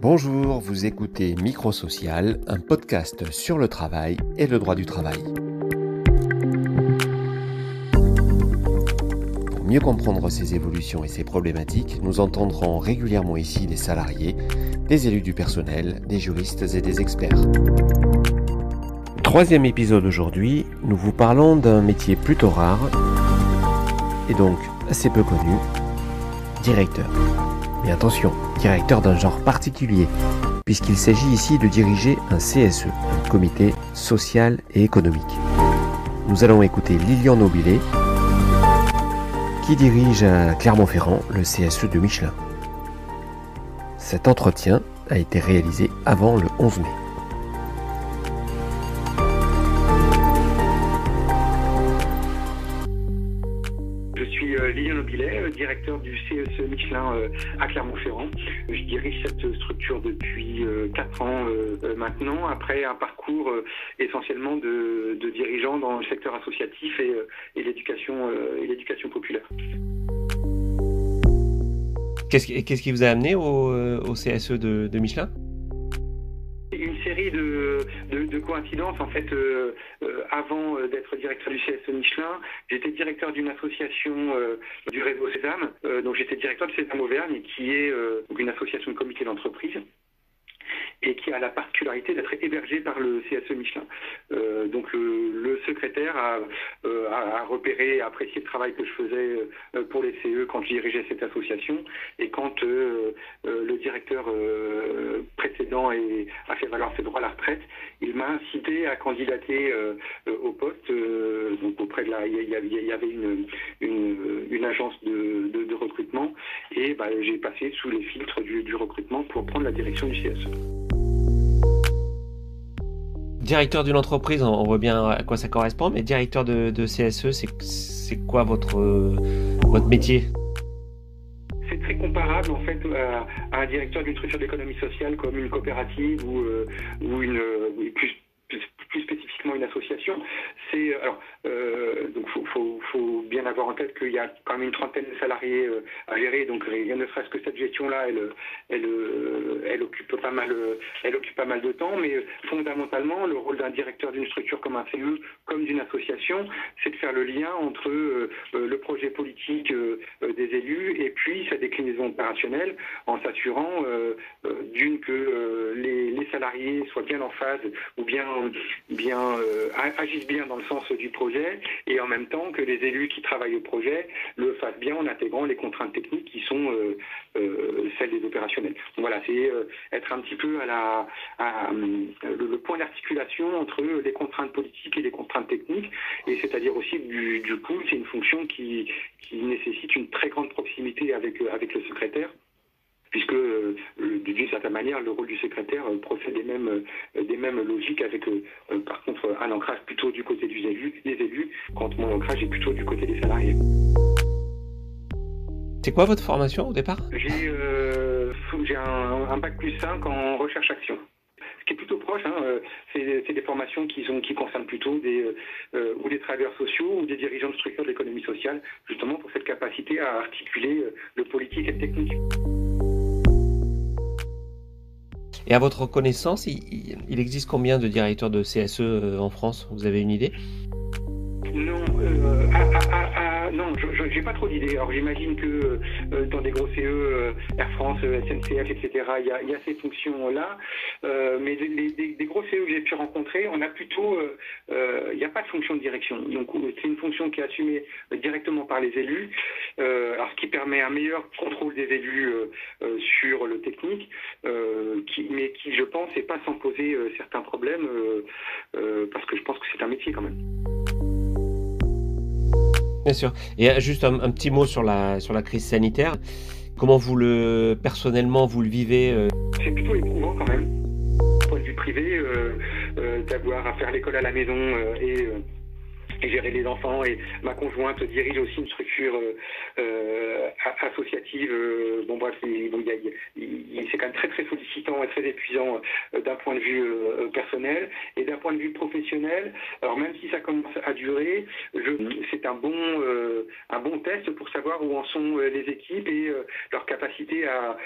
Bonjour, vous écoutez Microsocial, un podcast sur le travail et le droit du travail. Pour mieux comprendre ces évolutions et ces problématiques, nous entendrons régulièrement ici des salariés, des élus du personnel, des juristes et des experts. Troisième épisode aujourd'hui, nous vous parlons d'un métier plutôt rare et donc assez peu connu, directeur. Mais attention, directeur d'un genre particulier, puisqu'il s'agit ici de diriger un CSE, un comité social et économique. Nous allons écouter Lilian Nobilet, qui dirige à Clermont-Ferrand le CSE de Michelin. Cet entretien a été réalisé avant le 11 mai. Lilian Nobilet, directeur du CSE Michelin à Clermont-Ferrand. Je dirige cette structure depuis 4 ans maintenant, après un parcours essentiellement de dirigeant dans le secteur associatif et l'éducation populaire. Qu'est-ce qui vous a amené au CSE de Michelin ? Une série de coïncidences. En fait, avant d'être directeur du CSE Michelin, j'étais directeur d'une association du réseau Sésame. Donc j'étais directeur de Sésame Auvergne, qui est une association de comités d'entreprise et qui a la particularité d'être hébergée par le CSE Michelin. Donc le secrétaire a repéré et apprécié le travail que je faisais pour les CE quand je dirigeais cette association, et quand le directeur précédent a fait valoir ses droits à la retraite, il m'a incité à candidater au poste. Donc auprès de il y avait une agence de recrutement, et j'ai passé sous les filtres du recrutement pour prendre la direction du CSE. Directeur d'une entreprise, on voit bien à quoi ça correspond, mais directeur de CSE, c'est quoi votre métier ? C'est très comparable en fait à un directeur d'une structure d'économie sociale comme une coopérative ou plus spécifiquement une association. Donc faut bien avoir en tête qu'il y a quand même une trentaine de salariés à gérer, donc rien ne serait-ce que cette gestion-là, elle occupe pas mal de temps, mais fondamentalement le rôle d'un directeur d'une structure comme un CE, comme d'une association, c'est de faire le lien entre le projet politique des élus et puis sa déclinaison opérationnelle, en s'assurant d'une que les salariés soient bien en phase ou bien agissent bien dans le sens du projet, et en même temps que les élus qui travaillent au projet le fassent bien en intégrant les contraintes techniques qui sont celles des opérationnels. Donc voilà, c'est être un petit peu le point d'articulation entre les contraintes politiques et les contraintes techniques, et c'est-à-dire aussi du coup c'est une fonction qui nécessite une très grande proximité avec le secrétaire, puisque d'une certaine manière le rôle du secrétaire procède des mêmes logiques, avec par contre un ancrage plutôt du côté des élus, quand mon ancrage est plutôt du côté des salariés. C'est quoi votre formation au départ ? J'ai un bac plus 5 en recherche-action. Ce qui est plutôt proche, c'est des formations qui concernent plutôt des travailleurs sociaux ou des dirigeants de structures de l'économie sociale, justement pour cette capacité à articuler le politique et le technique. Et à votre connaissance, il existe combien de directeurs de CSE en France ? Vous avez une idée ? Non, j'ai pas trop d'idées. Alors j'imagine que dans des gros CE, Air France, SNCF, etc., il y a ces fonctions-là. Mais des gros CE que j'ai pu rencontrer, on a plutôt, il n'y a pas de fonction de direction. Donc c'est une fonction qui est assumée directement par les élus, alors ce qui permet un meilleur contrôle des élus sur le technique, mais qui, je pense, n'est pas sans poser certains problèmes, parce que je pense que c'est un métier quand même. Bien sûr. Et juste un petit mot sur la crise sanitaire. Comment personnellement vous le vivez ? C'est plutôt éprouvant quand même. Point de vue privé, d'avoir à faire l'école à la maison gérer les enfants, et ma conjointe dirige aussi une structure associative. Bon bref, c'est quand même très très sollicitant et très épuisant d'un point de vue personnel et d'un point de vue professionnel. Alors même si ça commence à durer, c'est un bon test pour savoir où en sont les équipes et leur capacité à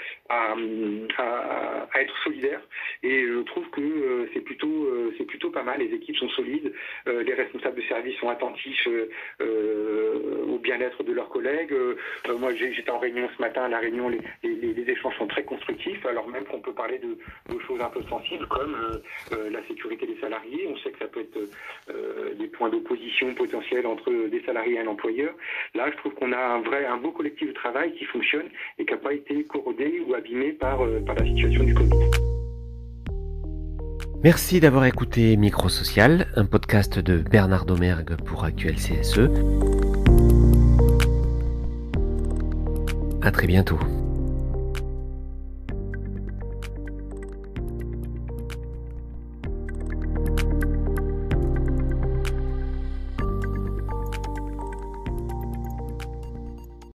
être solidaires. Et je trouve que c'est plutôt pas mal. Les équipes sont solides, les responsables de service sont attentifs au bien-être de leurs collègues. Moi, j'étais en réunion ce matin. À la réunion, les échanges sont très constructifs, alors même qu'on peut parler de choses un peu sensibles comme la sécurité des salariés. On sait que ça peut être des points d'opposition potentiels entre des salariés et un employeur. Là, je trouve qu'on a un beau collectif de travail qui fonctionne et qui n'a pas été corrodé ou abîmé par la situation du Covid. Merci d'avoir écouté Microsocial, un podcast de Bernard Domergue pour Actuel CSE. À très bientôt.